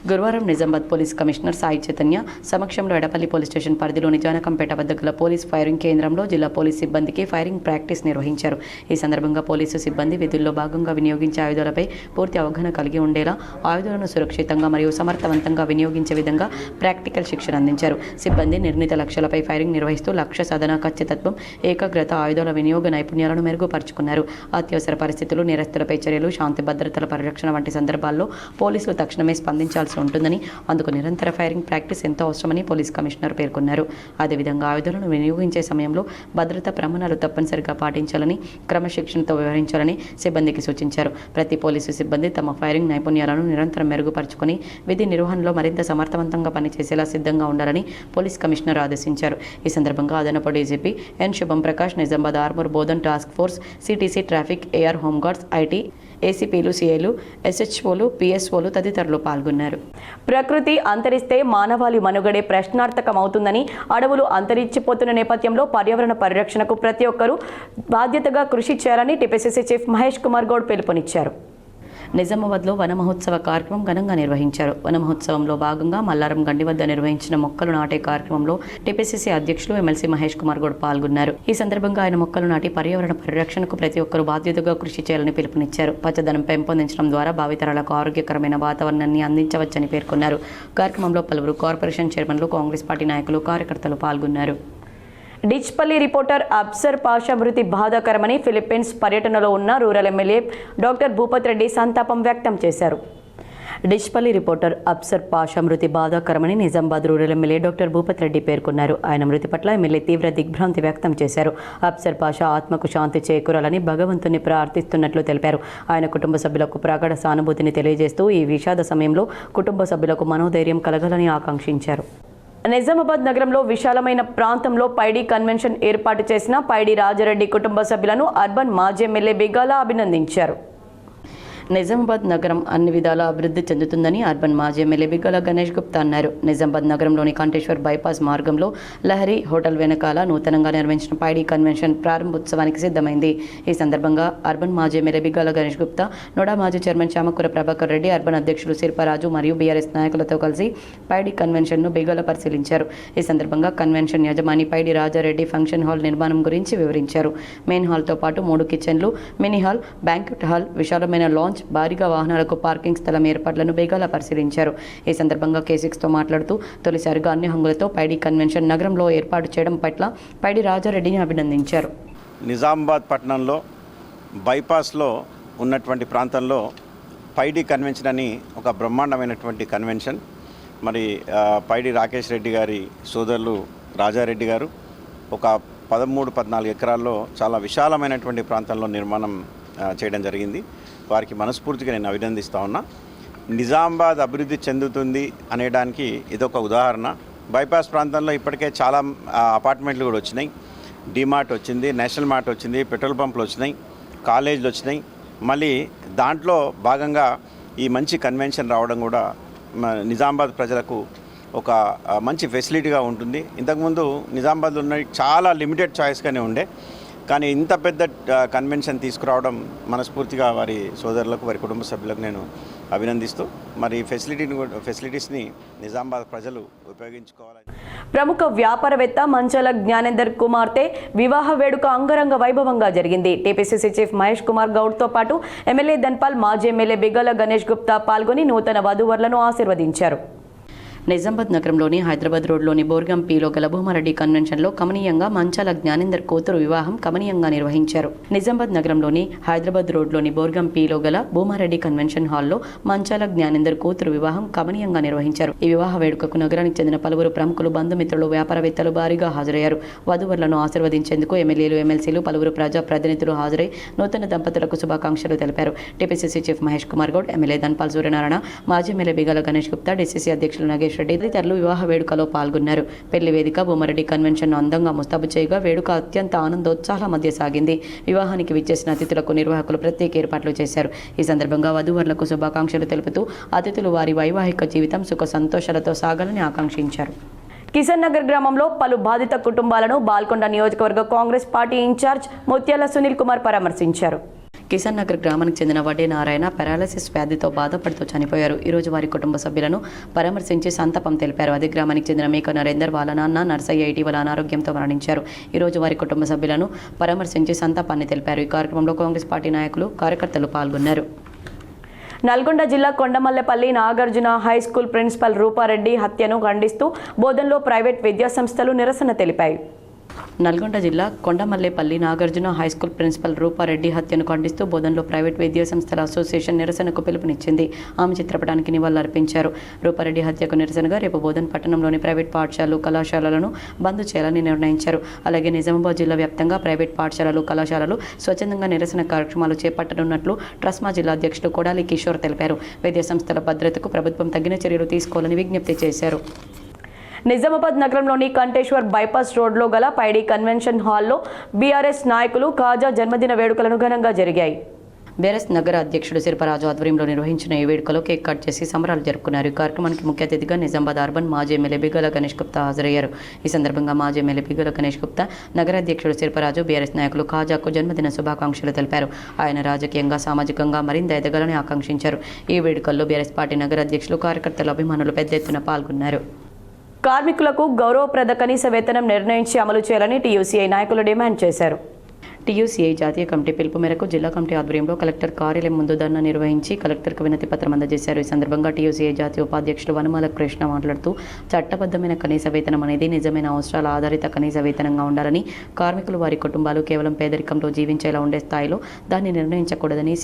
గురువారం నిజామాబాద్ పోలీస్ కమిషనర్ సాయి చైతన్య సమక్షంలో ఎడపల్లి పోలీస్ స్టేషన్ పరిధిలోని జానకంపేట వద్ద గల పోలీస్ ఫైరింగ్ కేంద్రంలో జిల్లా పోలీస్ సిబ్బందికి ఫైరింగ్ ప్రాక్టీస్ నిర్వహించారు. ఈ సందర్భంగా పోలీసు సిబ్బంది విధుల్లో భాగంగా వినియోగించే ఆయుధాలపై పూర్తి అవగాహన కలిగి ఉండేలా ఆయుధాలను సురక్షితంగా మరియు సమర్థవంతంగా వినియోగించే విధంగా ప్రాక్టికల్ శిక్షణ అందించారు. సిబ్బంది నిర్ణీత లక్ష్యాలపై ఫైరింగ్ నిర్వహిస్తూ లక్ష్య సాధన, ఖచ్చితత్వం, ఏకాగ్రత, ఆయుధాల వినియోగ నైపుణ్యాలను మెరుగుపరుచుకున్నారు. అత్యవసర పరిస్థితులు, నేరస్తులపై చర్యలు, శాంతి భద్రతల పరిరక్షణ వంటి సందర్భాల్లో పోలీసులు తక్షణమే స్పందించాల్సి ఉంటుందని, అందుకు నిరంతర ఫైరింగ్ ప్రాక్టీస్ ఎంతో అవసరమని పోలీస్ కమిషనర్ పేర్కొన్నారు. అదేవిధంగా ఆయుధాలను వినియోగించే సమయంలో భద్రతా ప్రమాణాలు తప్పనిసరిగా పాటించాలని, క్రమశిక్షణతో వ్యవహరించాలని సిబ్బందికి సూచించారు. ప్రతి పోలీసు సిబ్బంది తమ ఫైరింగ్ నైపుణ్యాలను నిరంతరం మెరుగుపరుచుకుని విధి నిర్వహణలో మరింత సమర్థవంతంగా పనిచేసేలా సిద్ధంగా ఉండాలని పోలీస్ కమిషనర్ ఆదేశించారు. ఈ సందర్భంగా అదనపు DGP N Shubham Prakash, Nizamabad Armoor Bodhan task force, CTC traffic, AR home guards, IT, ఏసీపీలు, సీఐలు, ఎస్హెచ్ఓలు, పిఎస్ఓలు తదితరులు పాల్గొన్నారు. ప్రకృతి అంతరిస్తే మానవాళి మనుగడే ప్రశ్నార్థకమవుతుందని, అడవులు అంతరించిపోతున్న నేపథ్యంలో పర్యావరణ పరిరక్షణకు ప్రతి ఒక్కరూ బాధ్యతగా కృషి చేయాలని టీపీసీసీ చీఫ్ మహేష్ కుమార్ గౌడ్ పిలుపునిచ్చారు. నిజామాబాద్లో వన మహోత్సవ కార్యక్రమం ఘనంగా నిర్వహించారు. వన మహోత్సవంలో భాగంగా మల్లారం గండి వద్ద నిర్వహించిన మొక్కలు నాటే కార్యక్రమంలో టీపీసీసీ అధ్యక్షులు ఎమ్మెల్సీ మహేష్ కుమార్ గౌడ్ పాల్గొన్నారు. ఈ సందర్భంగా ఆయన మొక్కలు నాటి పర్యావరణ పరిరక్షణకు ప్రతి ఒక్కరూ బాధ్యతగా కృషి చేయాలని పిలుపునిచ్చారు. పచ్చదనం పెంపొందించడం ద్వారా భావితరాలకు ఆరోగ్యకరమైన వాతావరణాన్ని అందించవచ్చని పేర్కొన్నారు. కార్యక్రమంలో పలువురు కార్పొరేషన్ చైర్మన్లు, కాంగ్రెస్ పార్టీ నాయకులు, కార్యకర్తలు పాల్గొన్నారు. డిచ్పల్లి రిపోర్టర్ అబ్సర్ పాషా మృతి బాధాకరమని ఫిలిప్పీన్స్ పర్యటనలో ఉన్న rural MLA doctor Bhupath Reddy సంతాపం వ్యక్తం చేశారు. డిచ్పల్లి రిపోర్టర్ అబ్సర్ పాషా మృతి బాధాకరమని Nizamabad rural MLA doctor Bhupath Reddy పేర్కొన్నారు. ఆయన మృతి పట్ల ఎమ్మెల్యే తీవ్ర దిగ్భ్రాంతి వ్యక్తం చేశారు. అబ్సర్ పాషా ఆత్మకు శాంతి చేకూరాలని భగవంతుని ప్రార్థిస్తున్నట్లు తెలిపారు. ఆయన కుటుంబ సభ్యులకు ప్రగాఢ సానుభూతిని తెలియజేస్తూ ఈ విషాద సమయంలో కుటుంబ సభ్యులకు మనోధైర్యం కలగాలని ఆకాంక్షించారు. నిజామాబాద్ నగరంలో విశాలమైన ప్రాంతంలో పైడి కన్వెన్షన్ ఏర్పాటు చేసిన పైడి రాజారెడ్డి కుటుంబ సభ్యులను అర్బన్ మాజీ ఎమ్మెల్యే బిగాల అభినందించారు. నిజామాబాద్ నగరం అన్ని విధాలా అభివృద్ధి చెందుతుందని అర్బన్ మాజీ ఎమ్మెల్యే బిగాల గణేష్ గుప్తా అన్నారు. నిజామాబాద్ నగరంలోని కంటేశ్వర్ బైపాస్ మార్గంలో లహరి హోటల్ వెనకాల నూతనంగా నిర్వహించిన పైడి కన్వెన్షన్ ప్రారంభోత్సవానికి సిద్ధమైంది. ఈ సందర్భంగా అర్బన్ మాజీ ఎమ్మెల్యే బిగాల గణేష్ గుప్తా, నోడా మాజీ చైర్మన్ చామకూర ప్రభాకర్ రెడ్డి, అర్బన్ అధ్యక్షులు శిల్పారాజు మరియు బీఆర్ఎస్ నాయకులతో కలిసి పైడి కన్వెన్షన్ను బిగాల పరిశీలించారు. ఈ సందర్భంగా కన్వెన్షన్ యజమాని పైడి రాజారెడ్డి ఫంక్షన్ హాల్ నిర్మాణం గురించి వివరించారు. మెయిన్ హాల్తో పాటు 3 కిచెన్లు, మినీ హాల్, బ్యాంక్వెట్ హాల్, విశాలమైన లాంజ్, భారీగా వాహనాలకు పార్కింగ్ స్థలం ఏర్పాట్లను బేగాల పరిశీలించారు. ఈ సందర్భంగా K6తో మాట్లాడుతూ తొలిసారిగా అన్ని హంగులతో పైడి కన్వెన్షన్ నగరంలో ఏర్పాటు చేయడం పట్ల పైడి రాజారెడ్డిని అభినందించారు. నిజామాబాద్ పట్టణంలో బైపాస్లో ఉన్నటువంటి ప్రాంతంలో పైడి కన్వెన్షన్ అని ఒక బ్రహ్మాండమైనటువంటి కన్వెన్షన్, మరి పైడి రాకేష్ రెడ్డి గారి సోదరులు రాజారెడ్డి గారు ఒక 13-14 ఎకరాల్లో చాలా విశాలమైనటువంటి ప్రాంతంలో నిర్మాణం చేయడం జరిగింది. వారికి మనస్ఫూర్తిగా నేను అభినందిస్తూ ఉన్నా. నిజామాబాద్ అభివృద్ధి చెందుతుంది అనేదానికి ఇదొక ఉదాహరణ. బైపాస్ ప్రాంతంలో ఇప్పటికే చాలా అపార్ట్మెంట్లు కూడా వచ్చినాయి. డిమార్ట్ వచ్చింది, నేషనల్ మార్ట్ వచ్చింది, పెట్రోల్ పంపులు వచ్చినాయి, కాలేజీలు వచ్చినాయి. మళ్ళీ దాంట్లో భాగంగా ఈ మంచి కన్వెన్షన్ రావడం కూడా నిజామాబాద్ ప్రజలకు ఒక మంచి ఫెసిలిటీగా ఉంటుంది. ఇంతకుముందు నిజామాబాద్లో ఉన్న చాలా లిమిటెడ్ చాయిస్గానే ఉండే, కానీ ఇంత పెద్ద కన్వెన్షన్ తీసుకురావడం మనస్ఫూర్తిగా వారి సోదరులకు, వారి కుటుంబ సభ్యులకు నేను అభినందిస్తూ మరి ఫెసిలిటీస్ని నిజామాబాద్ ప్రజలు ఉపయోగించుకోవాలని. ప్రముఖ వ్యాపారవేత్త మంచాల జ్ఞానేందర్ కుమార్తె వివాహ వేడుక అంగరంగ వైభవంగా జరిగింది. టీపీసీసీ చీఫ్ మహేష్ కుమార్ గౌడ్తో పాటు ఎమ్మెల్యే ధన్పాల్, మాజీ ఎమ్మెల్యే బిగాల గణేష్ గుప్తా పాల్గొని నూతన వధూవరులను ఆశీర్వదించారు. నిజామాబాద్ నగరంలోని హైదరాబాద్ రోడ్లోని బోర్గంపీలో గల భూమారెడ్డి కన్వెన్షన్లో కమనీయంగా మంచాల జ్ఞానేందర్ కూతురు వివాహం కమనీయంగా నిర్వహించారు. నిజామాబాద్ నగరంలోని హైదరాబాద్ రోడ్లోని బోర్గంపీలో గల భూమారెడ్డి కన్వెన్షన్ హాల్లో మంచాల జ్ఞానేందర్ కూతురు వివాహం కమనీయంగా నిర్వహించారు. ఈ వివాహ వేడుకకు నగరానికి చెందిన పలువురు ప్రముఖులు, బంధుమిత్రులు, వ్యాపారవేత్తలు భారీగా హాజరయ్యారు. వధువరులను ఆశీర్వదించేందుకు ఎమ్మెల్యేలు, ఎమ్మెల్సీలు, పలువురు ప్రజాప్రతినిధులు హాజరై నూతన దంపతులకు శుభాకాంక్షలు తెలిపారు. TPCC chief Mahesh Kumar Goud, MLA Dhanpal Suryanarayana, మాజీ ఎమ్మెల్యే బిగాల గణేష్ గుప్తా, డీసీసీ అధ్యక్షులు నాగేష్ రెడ్డి తదితరులు వివాహ వేడుకలో పాల్గొన్నారు. పెళ్లి వేదిక భూమారెడ్డి కన్వెన్షన్ అందంగా ముస్తాబు చేయగా వేడుక అత్యంత ఆనందోత్సాహాల మధ్య సాగింది. వివాహానికి విచ్చేసిన అతిథులకు నిర్వాహకులు ప్రత్యేక ఏర్పాట్లు చేశారు. ఈ సందర్భంగా వధూవరులకు శుభాకాంక్షలు తెలుపుతూ అతిథులు వారి వైవాహిక జీవితం సుఖ సంతోషాలతో సాగాలని ఆకాంక్షించారు. కిషన్ నగర్ గ్రామంలో పలు బాధిత కుటుంబాలను బాల్కొండ నియోజకవర్గ కాంగ్రెస్ పార్టీ ఇన్ఛార్జ్ ముత్యాల సునీల్ కుమార్ పరామర్శించారు. కిషన్ నగర్ గ్రామానికి చెందిన వడ్డే నారాయణ పారాలసిస్ వ్యాధితో బాధపడుతూ చనిపోయారు. ఈ రోజు వారి కుటుంబ సభ్యులను పరామర్శించి సంతాపం తెలిపారు. అదే గ్రామానికి చెందిన మేక నరేందర్ వాళ్ళ నాన్న నర్సయ్య ఇటీవల అనారోగ్యంతో మరణించారు. ఈ రోజు వారి కుటుంబ సభ్యులను పరామర్శించి సంతాపాన్ని తెలిపారు. ఈ కార్యక్రమంలో కాంగ్రెస్ పార్టీ నాయకులు కార్యకర్తలు పాల్గొన్నారు. నల్గొండ జిల్లా Kondamallepally Nagarjuna high school principal Rupa Reddy హత్యను ఖండిస్తూ బోధన్లో ప్రైవేట్ విద్యాసంస్థలు నిరసన తెలిపాయి. నల్గొండ జిల్లా Kondamallepally Nagarjuna high school principal Rupa Reddy హత్యను ఖండిస్తూ బోధన్లో ప్రైవేట్ విద్యాసంస్థల అసోసియేషన్ నిరసనకు పిలుపునిచ్చింది. ఆమె చిత్రపటానికి నివాళులర్పించారు. రూపారెడ్డి హత్యకు నిరసనగా రేపు బోధన్ పట్టణంలోని ప్రైవేట్ పాఠశాలలు కళాశాలలను బంద్ చేయాలని నిర్ణయించారు. అలాగే నిజామాబాద్ జిల్లా వ్యాప్తంగా ప్రైవేట్ పాఠశాలలు కళాశాలలు స్వచ్ఛందంగా నిరసన కార్యక్రమాలు చేపట్టనున్నట్లు ట్రస్మా జిల్లా అధ్యక్షుడు కొడాలి కిషోర్ తెలిపారు. విద్యాసంస్థల భద్రతకు ప్రభుత్వం తగిన చర్యలు తీసుకోవాలని విజ్ఞప్తి చేశారు. నిజామాబాద్ నగరంలోని కంటేశ్వర్ బైపాస్ రోడ్లో గల పైడి కన్వెన్షన్ హాల్లో బీఆర్ఎస్ నాయకులు కాజా జన్మదిన వేడుకలను ఘనంగా జరిగాయి. బీఆర్ఎస్ నగర అధ్యక్షుడు శిల్పరాజు ఆధ్వర్యంలో నిర్వహించిన ఈ వేడుకలో కేక్ కట్ చేసి సంబరాలు జరుపుకున్నారు. ఈ కార్యక్రమానికి ముఖ్య అతిథిగా నిజామాబాద్ అర్బన్ మాజీ ఎమ్మెల్యే బిగల గణేష్ గుప్తా హాజరయ్యారు. ఈ సందర్భంగా మాజీ ఎమ్మెల్యే బిగల గణేష్ గుప్తా నగర అధ్యక్షుడు శిల్పరాజు బీఆర్ఎస్ నాయకులు కాజాకు జన్మదిన శుభాకాంక్షలు తెలిపారు. ఆయన రాజకీయంగా సామాజికంగా మరింత ఎదగాలని ఆకాంక్షించారు. ఈ వేడుకల్లో బీఆర్ఎస్ పార్టీ నగర అధ్యక్షులు కార్యకర్తలు అభిమానులు పెద్ద ఎత్తున పాల్గొన్నారు. కార్మికులకు గౌరవప్రద కనీస వేతనం నిర్ణయించి అమలు చేయాలని టీయూసీఐ నాయకులు డిమాండ్ చేశారు. టీయూసీఐ జాతీయ కమిటీ పిలుపు మేరకు జిల్లా కమిటీ ఆధ్వర్యంలో కలెక్టర్ కార్యాలయం ముందు ధర్నా నిర్వహించి కలెక్టర్కు వినతి పత్రం అందజేశారు. ఈ సందర్భంగా టీయూసీఐ జాతీయ ఉపాధ్యక్షుడు వనమాల కృష్ణ మాట్లాడుతూ చట్టబద్ధమైన కనీస వేతనం అనేది నిజమైన అవసరాల ఆధారిత కనీస వేతనంగా ఉండాలని, కార్మికులు వారి కుటుంబాలు కేవలం పేదరికంలో జీవించేలా ఉండే స్థాయిలో దాన్ని నిర్ణయించకూడదని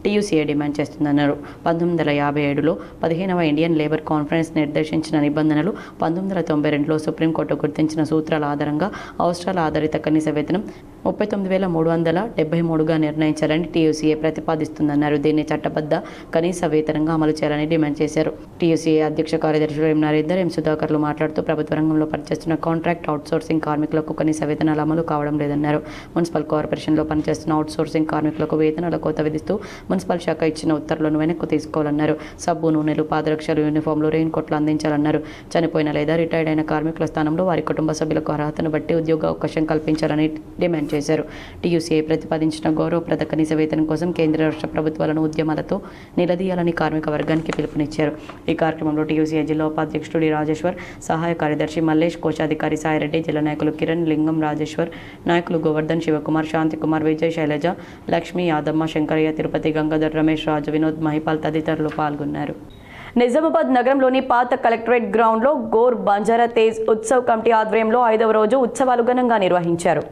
టీయూసీఐ డిమాండ్ చేస్తుందన్నారు. 1957లో 15వ ఇండియన్ లేబర్ కాన్ఫరెన్స్ నిర్దేశించిన నిబంధనలు 1992లో సుప్రీంకోర్టు గుర్తించిన సూత్రాల ఆధారంగా అవసరాల ఆధారిత కనీస వేతనం 39,373గా నిర్ణయించాలని టీయూసీఐ ప్రతిపాదిస్తుందన్నారు. దీన్ని చట్టబద్ధ కనీస వేతనంగా అమలు చేయాలని డిమాండ్ చేశారు. టీయూసీఐ అధ్యక్ష కార్యదర్శులు ఎం నరేందర్, ఎం సుధాకర్లు మాట్లాడుతూ ప్రభుత్వ రంగంలో పనిచేస్తున్న కాంట్రాక్ట్ అవుట్సోర్సింగ్ కార్మికులకు కనీస వేతనాలు అమలు కావడం లేదన్నారు. మున్సిపల్ కార్పొరేషన్లో పనిచేస్తున్న అవుట్సోర్సింగ్ కార్మికులకు వేతనాల కోత విధిస్తూ మున్సిపల్ శాఖ ఇచ్చిన ఉత్తర్వులను వెనక్కు తీసుకోవాలన్నారు. సబ్బు, నూనెలు, పాదరక్షలు, యూనిఫామ్లు, రెయిన్ కోట్లు అందించాలన్నారు. చనిపోయిన లేదా రిటైర్డ్ అయిన కార్మికుల స్థానంలో వారి కుటుంబ సభ్యులకు అర్హతను బట్టి ఉద్యోగ అవకాశం కల్పించాలని డిమాండ్ చేశారు. టీయూసీఐ ప్రతిపాదించిన గౌరవప్రద కనీస వేతనం కోసం కేంద్ర రాష్ట్ర ప్రభుత్వాలను ఉద్యమాలతో నిలదీయాలని కార్మిక వర్గానికి పిలుపునిచ్చారు. ఈ కార్యక్రమంలో టీయూసీఐ జిల్లా ఉపాధ్యక్షుడు డి రాజేశ్వర్, సహాయ కార్యదర్శి మల్లేష్, కోశాధికారి సాయిరెడ్డి, జిల్లా నాయకులు కిరణ్, లింగం, రాజేశ్వర్, నాయకులు గోవర్ధన్, శివకుమార్, శాంతికుమార్, విజయ్, శైలజ, లక్ష్మి, యాదమ్మ, శంకరయ్య, తిరుపతి, గంగాధర్, రమేష్, రాజు, వినోద్, మహిపాల్ తదితరులు పాల్గొన్నారు. నిజామాబాద్ నగరంలోని పాత కలెక్టరేట్ గ్రౌండ్లో గోర్ బంజారా తేజ్ ఉత్సవ్ కమిటీ ఆధ్వర్యంలో 5వ రోజు ఉత్సవాలు ఘనంగా నిర్వహించారు.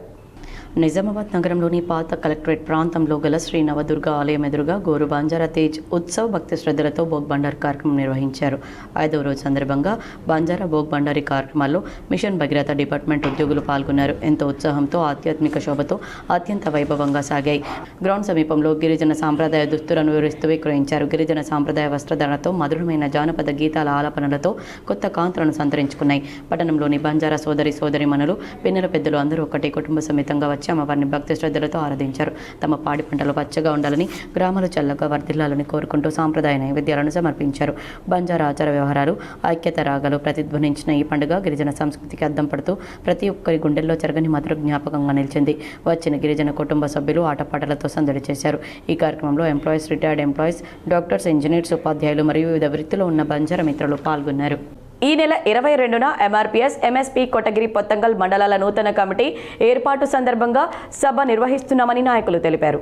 నిజామాబాద్ నగరంలోని పాత కలెక్టరేట్ ప్రాంతంలో గల శ్రీ నవదుర్గ ఆలయం ఎదురుగా గోరు బంజారా తేజ్ ఉత్సవ్ భక్తి శ్రద్ధలతో భోగ్ బండారి కార్యక్రమం నిర్వహించారు. 5వ రోజు సందర్భంగా బంజారా భోగ్ బండారి కార్యక్రమాల్లో మిషన్ భగీరథ డిపార్ట్మెంట్ ఉద్యోగులు పాల్గొన్నారు. ఎంతో ఉత్సాహంతో, ఆధ్యాత్మిక శోభతో అత్యంత వైభవంగా సాగాయి. గ్రౌండ్ సమీపంలో గిరిజన సాంప్రదాయ దుస్తులను వివరిస్తూ విక్రయించారు. గిరిజన సాంప్రదాయ వస్త్రధారణతో, మధురమైన జానపద గీతాల ఆలాపనలతో కొత్త కాంతులను సంతరించుకున్నాయి. పట్టణంలోని బంజారా సోదరీమణులు, పిన్నెల పెద్దలు అందరూ ఒకటి కుటుంబ సమేతంగా వచ్చి అమ్మవారిని భక్తి శ్రద్ధలతో ఆరాధించారు. తమ పాడి పంటలు పచ్చగా ఉండాలని, గ్రామాలు చల్లగా వర్ధిల్లాలని కోరుకుంటూ సాంప్రదాయ నైవేద్యాలను సమర్పించారు. బంజారా ఆచార వ్యవహారాలు, ఐక్యత రాగాలు ప్రతిధ్వనించిన ఈ పండుగ గిరిజన సంస్కృతికి అద్దం పడుతూ ప్రతి ఒక్కరి గుండెల్లో చెరగని మధుర జ్ఞాపకంగా నిలిచింది. వచ్చిన గిరిజన కుటుంబ సభ్యులు ఆటపాటలతో సందడి చేశారు. ఈ కార్యక్రమంలో employees, retired employees, doctors, engineers, ఉపాధ్యాయులు మరియు వివిధ వృత్తిలో ఉన్న బంజారా మిత్రులు పాల్గొన్నారు. ఈ నెల 22న ఎంఆర్పీఎస్, ఎంఎస్పీ కొట్టగిరి, పొత్తంగల్ మండలాల నూతన కమిటీ ఏర్పాటు సందర్భంగా సభ నిర్వహిస్తున్నామని నాయకులు తెలిపారు.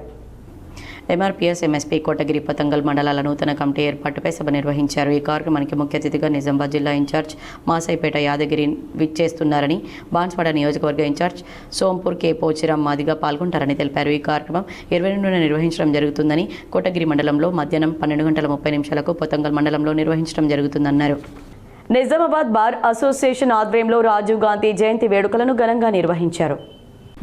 ఎంఆర్పీఎస్, ఎంఎస్పీ కోటగిరి, పతంగల్ మండలాల నూతన కమిటీ ఏర్పాటుపై సభ నిర్వహించారు. ఈ కార్యక్రమానికి ముఖ్య అతిథిగా నిజామాబాద్ జిల్లా ఇన్ఛార్జ్ మాసైపేట యాదగిరి విచ్చేస్తున్నారని, బాన్స్వాడ నియోజకవర్గ ఇన్ఛార్జ్ సోంపూర్ కే పోచిరామ్ మాదిగా పాల్గొంటారని తెలిపారు. ఈ కార్యక్రమం 22న నిర్వహించడం జరుగుతుందని, కోటగిరి మండలంలో మధ్యాహ్నం 12:30 పొత్తంగల్ మండలంలో నిర్వహించడం జరుగుతుందన్నారు. నిజామాబాద్ బార్ అసోసియేషన్ ఆధ్వర్యంలో రాజీవ్ గాంధీ జయంతి వేడుకలను ఘనంగా నిర్వహించారు.